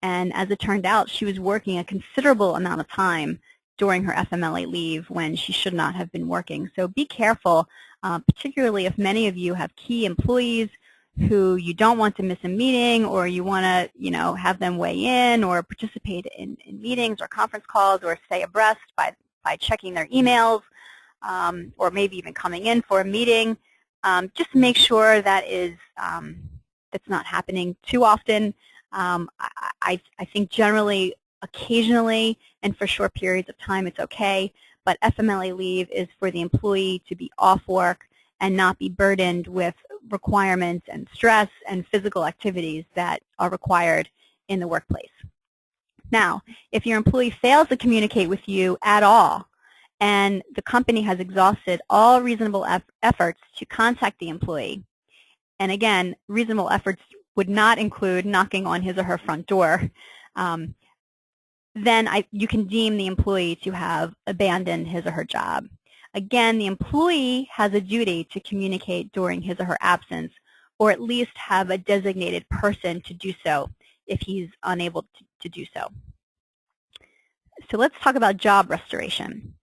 and as it turned out, she was working a considerable amount of time during her FMLA leave when she should not have been working. So be careful, particularly if many of you have key employees who you don't want to miss a meeting, or you want to, have them weigh in or participate in meetings or conference calls or stay abreast by checking their emails, or maybe even coming in for a meeting. Just make sure that that's not happening too often. I think generally, occasionally, and for short periods of time, it's okay, but FMLA leave is for the employee to be off work and not be burdened with requirements and stress and physical activities that are required in the workplace. Now, if your employee fails to communicate with you at all, and the company has exhausted all reasonable efforts to contact the employee, and again, reasonable efforts would not include knocking on his or her front door, then you can deem the employee to have abandoned his or her job. Again, the employee has a duty to communicate during his or her absence, or at least have a designated person to do so if he's unable to do so. So let's talk about job restoration.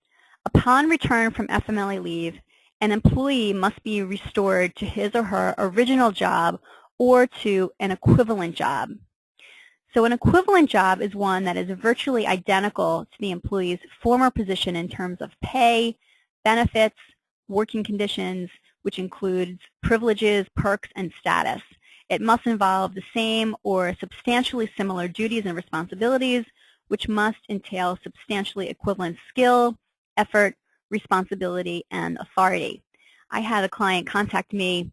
Upon return from FMLA leave, an employee must be restored to his or her original job or to an equivalent job. So an equivalent job is one that is virtually identical to the employee's former position in terms of pay, benefits, working conditions, which includes privileges, perks, and status. It must involve the same or substantially similar duties and responsibilities, which must entail substantially equivalent skill, effort, responsibility, and authority. I had a client contact me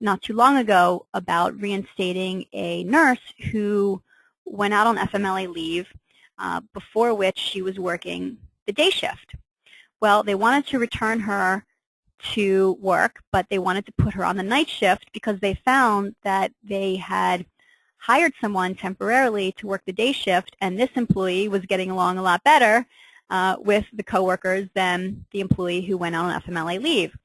not too long ago about reinstating a nurse who went out on FMLA leave, before which she was working the day shift. Well, they wanted to return her to work, but they wanted to put her on the night shift because they found that they had hired someone temporarily to work the day shift, and this employee was getting along a lot better with the coworkers than the employee who went out on FMLA leave.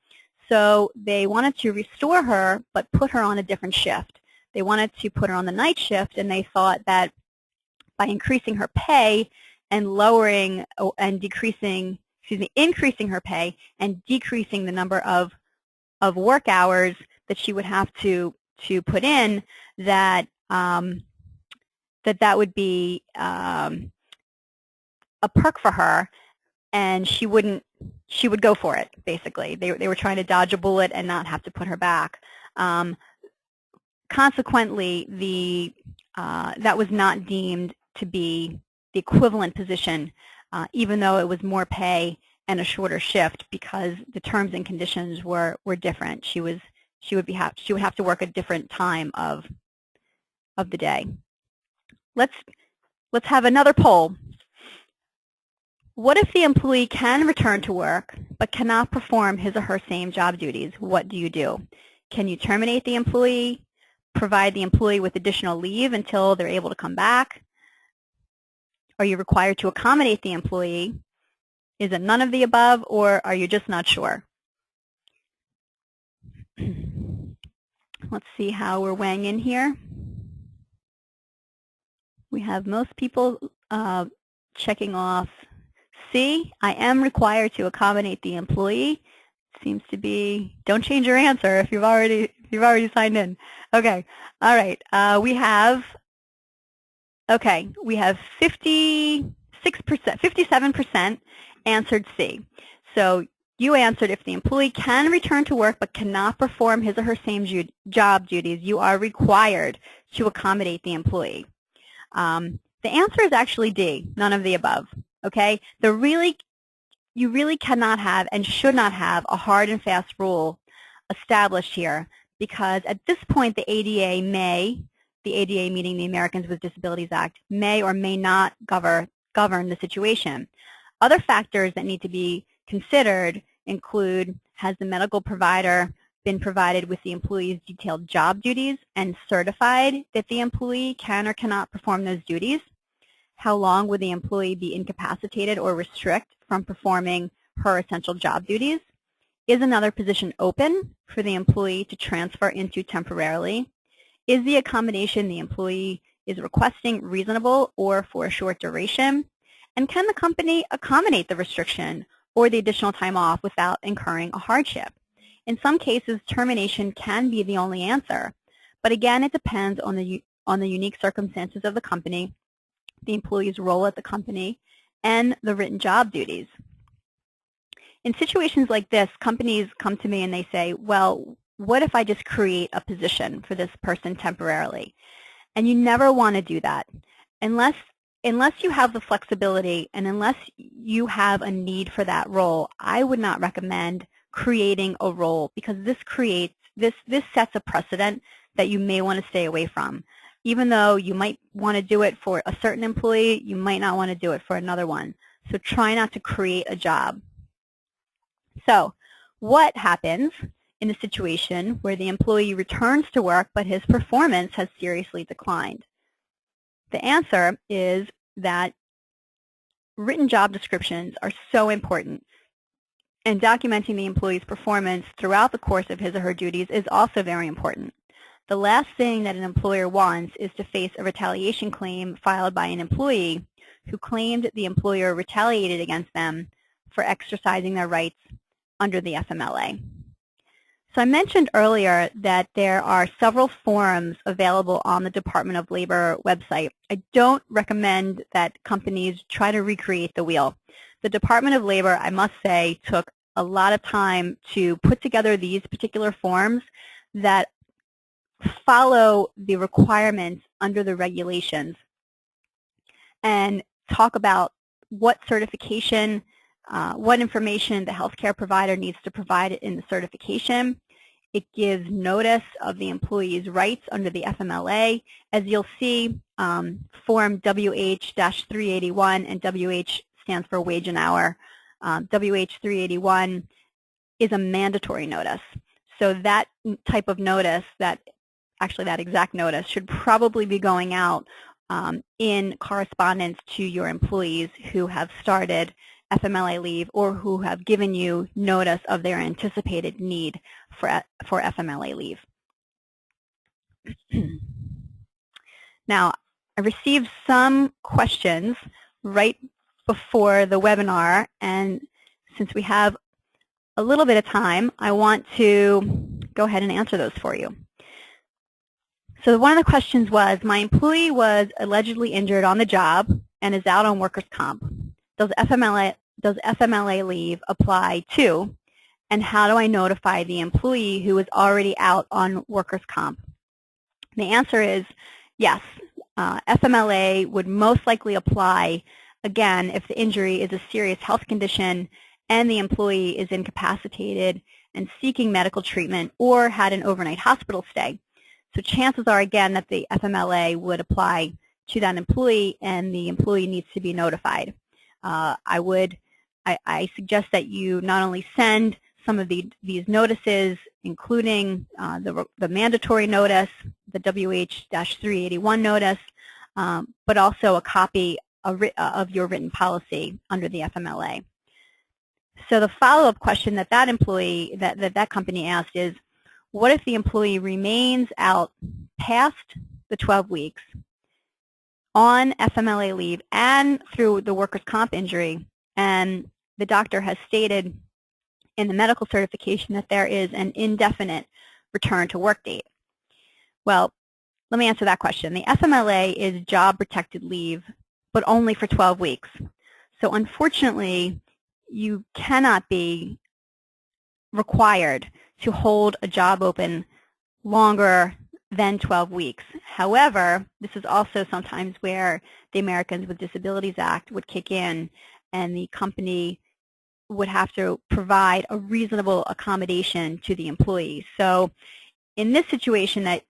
So they wanted to restore her, but put her on a different shift. They wanted to put her on the night shift, and they thought that by increasing her pay and increasing her pay and decreasing the number of work hours that she would have to put in, that that would be a perk for her, and she would go for it, basically. They were trying to dodge a bullet and not have to put her back. Consequently, that was not deemed to be the equivalent position, even though it was more pay and a shorter shift, because the terms and conditions were different. She would have to work a different time of the day. Let's have another poll. What if the employee can return to work but cannot perform his or her same job duties? What do you do? Can you terminate the employee, provide the employee with additional leave until they're able to come back? Are you required to accommodate the employee? Is it none of the above, or are you just not sure? Let's see how we're weighing in here. We have most people checking off C. I am required to accommodate the employee. Seems to be, don't change your answer if you've already signed in. Okay, all right. We have 57% answered C. So you answered if the employee can return to work but cannot perform his or her same job duties, you are required to accommodate the employee. The answer is actually D, none of the above. Okay, you really cannot have and should not have a hard and fast rule established here, because at this point the ADA meaning the Americans with Disabilities Act, may or may not govern the situation. Other factors that need to be considered include, has the medical provider been provided with the employee's detailed job duties and certified that the employee can or cannot perform those duties? How long would the employee be incapacitated or restrict from performing her essential job duties? Is another position open for the employee to transfer into temporarily? Is the accommodation the employee is requesting reasonable or for a short duration? And can the company accommodate the restriction or the additional time off without incurring a hardship? In some cases, termination can be the only answer, but again, it depends on the unique circumstances of the company, the employee's role at the company, and the written job duties. In situations like this, companies come to me and they say, well, what if I just create a position for this person temporarily? And you never want to do that unless you have the flexibility and unless you have a need for that role. I would not recommend creating a role, because this sets a precedent that you may want to stay away from. Even though you might want to do it for a certain employee, you might not want to do it for another one. So try not to create a job. So what happens in a situation where the employee returns to work but his performance has seriously declined? The answer is that written job descriptions are so important, and documenting the employee's performance throughout the course of his or her duties is also very important. The last thing that an employer wants is to face a retaliation claim filed by an employee who claimed the employer retaliated against them for exercising their rights under the FMLA. So I mentioned earlier that there are several forms available on the Department of Labor website. I don't recommend that companies try to recreate the wheel. The Department of Labor, I must say, took a lot of time to put together these particular forms that follow the requirements under the regulations and talk about what certification, what information the healthcare provider needs to provide in the certification. It gives notice of the employee's rights under the FMLA. As you'll see, Form WH-381, and WH stands for wage and hour. WH-381 is a mandatory notice. So that type of notice, that exact notice, should probably be going out in correspondence to your employees who have started FMLA leave or who have given you notice of their anticipated need for FMLA leave. Now, I received some questions right before the webinar, and since we have a little bit of time, I want to go ahead and answer those for you. So one of the questions was, my employee was allegedly injured on the job and is out on workers' comp. does FMLA leave apply to, and how do I notify the employee who is already out on workers' comp? The answer is yes. FMLA would most likely apply, again, if the injury is a serious health condition and the employee is incapacitated and seeking medical treatment or had an overnight hospital stay. So chances are, again, that the FMLA would apply to that employee and the employee needs to be notified. I suggest that you not only send some of these notices, including the mandatory notice, the WH-381 notice, but also a copy of your written policy under the FMLA. So the follow-up question that that company asked is, what if the employee remains out past the 12 weeks on FMLA leave and through the workers' comp injury, and the doctor has stated in the medical certification that there is an indefinite return to work date? Well, let me answer that question. The FMLA is job-protected leave, but only for 12 weeks. So unfortunately, you cannot be required to hold a job open longer than 12 weeks. However, this is also sometimes where the Americans with Disabilities Act would kick in, and the company would have to provide a reasonable accommodation to the employee. So in this situation that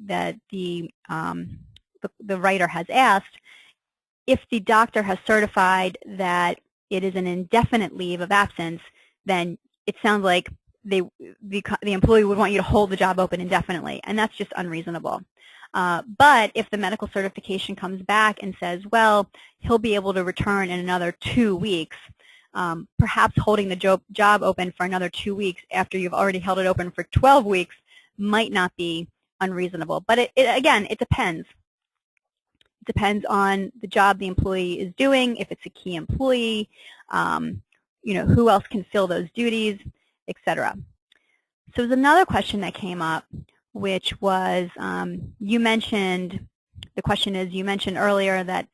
the writer has asked, if the doctor has certified that it is an indefinite leave of absence, then it sounds like the employee would want you to hold the job open indefinitely, and that's just unreasonable. But if the medical certification comes back and says, well, he'll be able to return in another 2 weeks, perhaps holding the job open for another 2 weeks after you've already held it open for 12 weeks might not be unreasonable. But again, it depends. It depends on the job the employee is doing, if it's a key employee, who else can fill those duties, etc. So there's another question that came up, which was you mentioned earlier that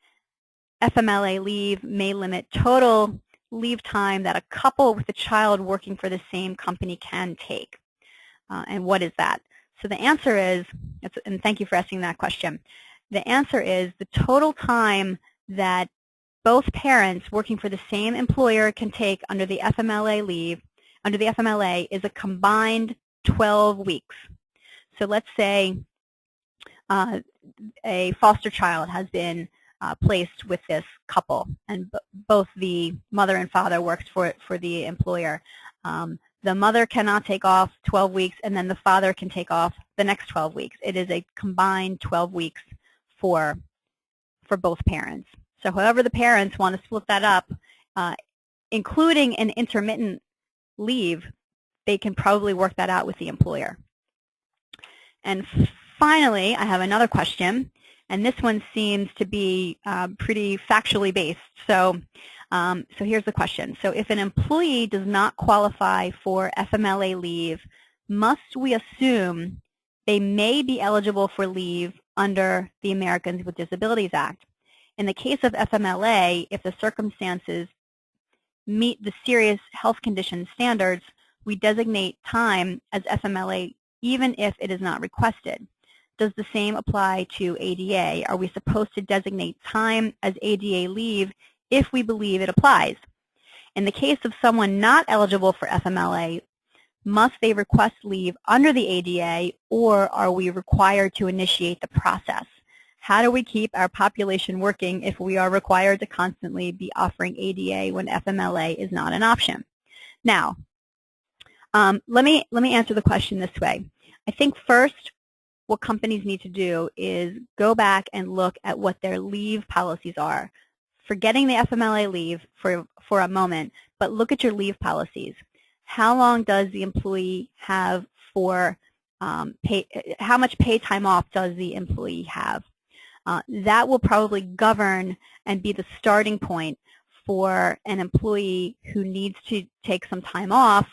FMLA leave may limit total leave time that a couple with a child working for the same company can take. And what is that? So the answer is, and thank you for asking that question, the answer is the total time that both parents working for the same employer can take under the FMLA leave, under the FMLA, is a combined 12 weeks. So let's say a foster child has been placed with this couple, and both the mother and father works for the employer. The mother cannot take off 12 weeks, and then the father can take off the next 12 weeks. It is a combined 12 weeks for both parents. So however the parents want to split that up, including an intermittent leave, they can probably work that out with the employer. And finally, I have another question, and this one seems to be pretty factually based. So here's the question. So if an employee does not qualify for FMLA leave, must we assume they may be eligible for leave under the Americans with Disabilities Act? In the case of FMLA, if the circumstances meet the serious health condition standards, we designate time as FMLA even if it is not requested. Does the same apply to ADA? Are we supposed to designate time as ADA leave if we believe it applies? In the case of someone not eligible for FMLA, must they request leave under the ADA, or are we required to initiate the process? How do we keep our population working if we are required to constantly be offering ADA when FMLA is not an option? Now, let me answer the question this way. I think first, what companies need to do is go back and look at what their leave policies are. Forgetting the FMLA leave for a moment, but look at your leave policies. How long does the employee have for how much paid time off does the employee have? That will probably govern and be the starting point for an employee who needs to take some time off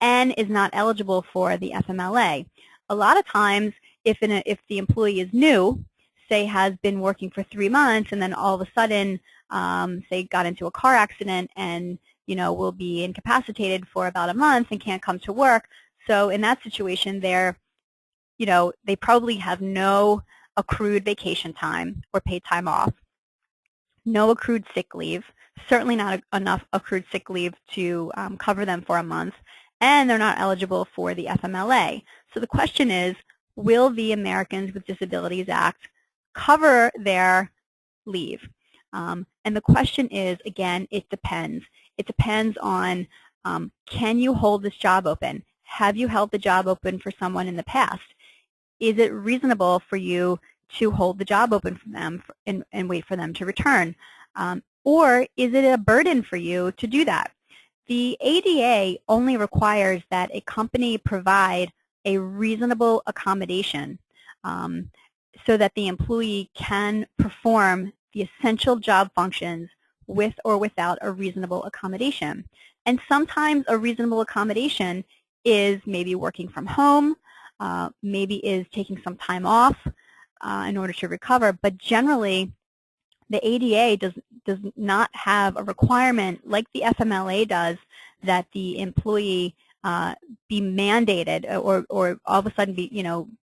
and is not eligible for the FMLA. A lot of times, if the employee is new, say has been working for 3 months, and then all of a sudden say got into a car accident and will be incapacitated for about a month and can't come to work. So in that situation, they probably have no accrued vacation time or paid time off, no accrued sick leave, certainly not enough accrued sick leave to cover them for a month, and they're not eligible for the FMLA. So the question is, will the Americans with Disabilities Act cover their leave? And the question is, again, it depends. It depends on, can you hold this job open? Have you held the job open for someone in the past? Is it reasonable for you to hold the job open for them and wait for them to return? Or is it a burden for you to do that? The ADA only requires that a company provide a reasonable accommodation so that the employee can perform the essential job functions with or without a reasonable accommodation. And sometimes a reasonable accommodation is maybe working from home, maybe is taking some time off in order to recover, but generally the ADA does not have a requirement like the FMLA does that the employee be mandated or all of a sudden be,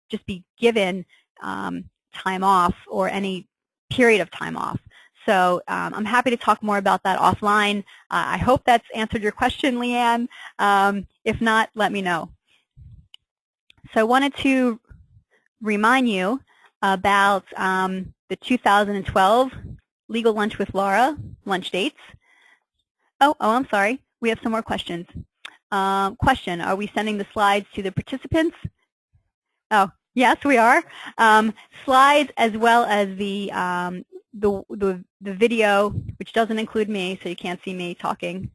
just be given time off or any period of time off. So I'm happy to talk more about that offline. I hope that's answered your question, Leanne. If not, let me know. So I wanted to remind you about the 2012 Legal Lunch with Laura lunch dates. Oh, I'm sorry. We have some more questions. Question, are we sending the slides to the participants? Oh, yes, we are. Slides as well as the video, which doesn't include me, so you can't see me talking.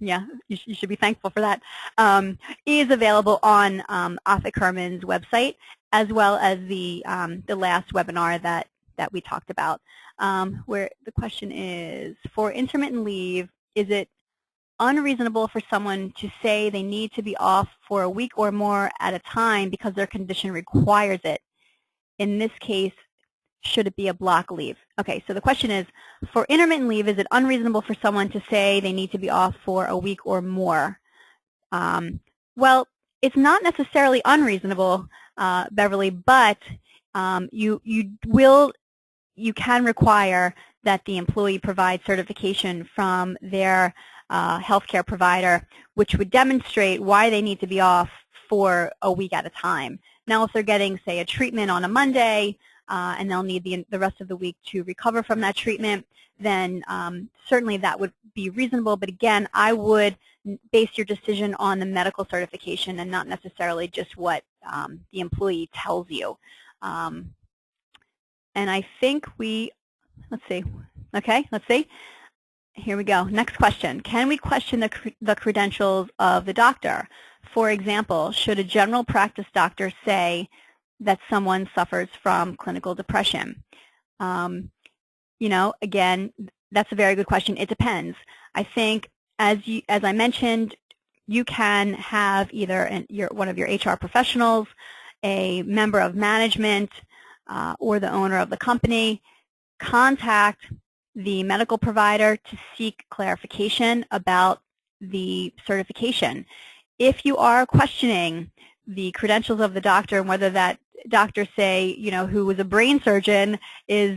Yeah, you should be thankful for that, is available on Afik Herman's website, as well as the last webinar that we talked about, where the question is, for intermittent leave, is it unreasonable for someone to say they need to be off for a week or more at a time because their condition requires it? In this case, should it be a block leave? Okay, so the question is, for intermittent leave, is it unreasonable for someone to say they need to be off for a week or more? Well, it's not necessarily unreasonable, Beverly, but you can require that the employee provide certification from their healthcare provider, which would demonstrate why they need to be off for a week at a time. Now, if they're getting, say, a treatment on a Monday, and they'll need the rest of the week to recover from that treatment, then certainly that would be reasonable. But again, I would base your decision on the medical certification and not necessarily just what the employee tells you. And I think let's see. Okay, let's see. Here we go. Next question. Can we question the credentials of the doctor? For example, should a general practice doctor say that someone suffers from clinical depression? Again, that's a very good question. It depends. I think, as I mentioned, you can have either one of your HR professionals, a member of management, or the owner of the company contact the medical provider to seek clarification about the certification. If you are questioning the credentials of the doctor and whether that doctor, say, who was a brain surgeon, is,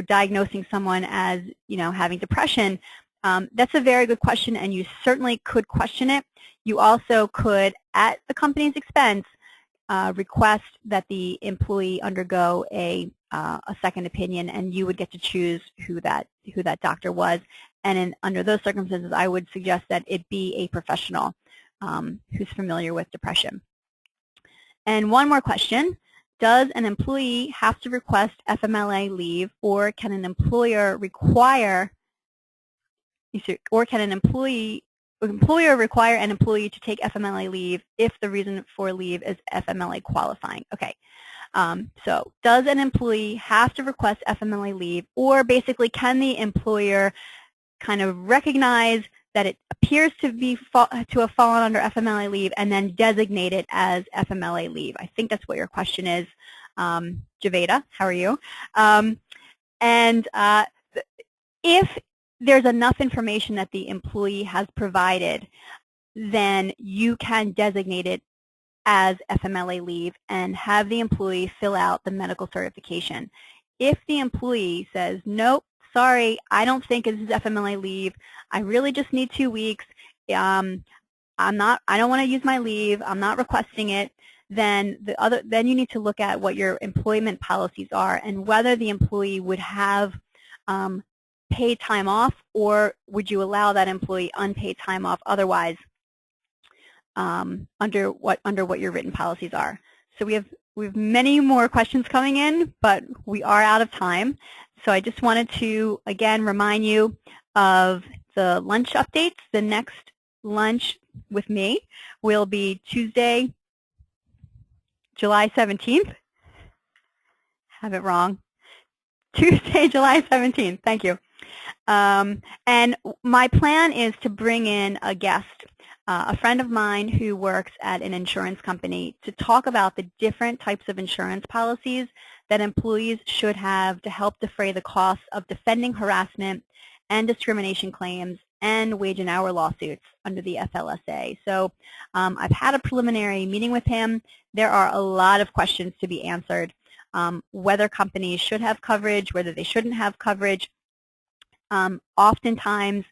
diagnosing someone as, having depression, that's a very good question, and you certainly could question it. You also could, at the company's expense, request that the employee undergo a second opinion, and you would get to choose who that doctor was. And under those circumstances, I would suggest that it be a professional who's familiar with depression. And one more question. Does an employee have to request FMLA leave, or can an employer require, employer require an employee to take FMLA leave if the reason for leave is FMLA qualifying? Okay. So does an employee have to request FMLA leave, or basically can the employer kind of recognize that it appears to have fallen under FMLA leave and then designate it as FMLA leave? I think that's what your question is. Javeda, how are you? If there's enough information that the employee has provided, then you can designate it as FMLA leave and have the employee fill out the medical certification. If the employee says, nope, sorry, I don't think this is FMLA leave, I really just need 2 weeks, I don't want to use my leave, I'm not requesting it, then you need to look at what your employment policies are and whether the employee would have paid time off, or would you allow that employee unpaid time off otherwise under what your written policies are. So we have many more questions coming in, but we are out of time. So I just wanted to again remind you of the lunch updates. The next lunch with me will be Tuesday, July 17th. Have it wrong. Tuesday, July 17th. Thank you. And my plan is to bring in a guest, a friend of mine who works at an insurance company, to talk about the different types of insurance policies that employees should have to help defray the costs of defending harassment and discrimination claims and wage and hour lawsuits under the FLSA. So I've had a preliminary meeting with him. There are a lot of questions to be answered, whether companies should have coverage, whether they shouldn't have coverage. Oftentimes,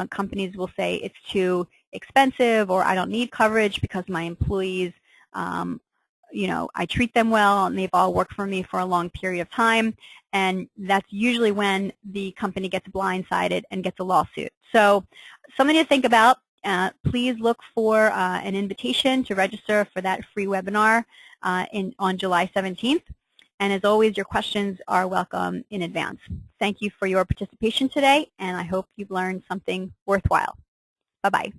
companies will say it's too expensive, or I don't need coverage because my employees, I treat them well and they've all worked for me for a long period of time, and that's usually when the company gets blindsided and gets a lawsuit. So something to think about. Please look for an invitation to register for that free webinar on July 17th. And as always, your questions are welcome in advance. Thank you for your participation today, and I hope you've learned something worthwhile. Bye-bye.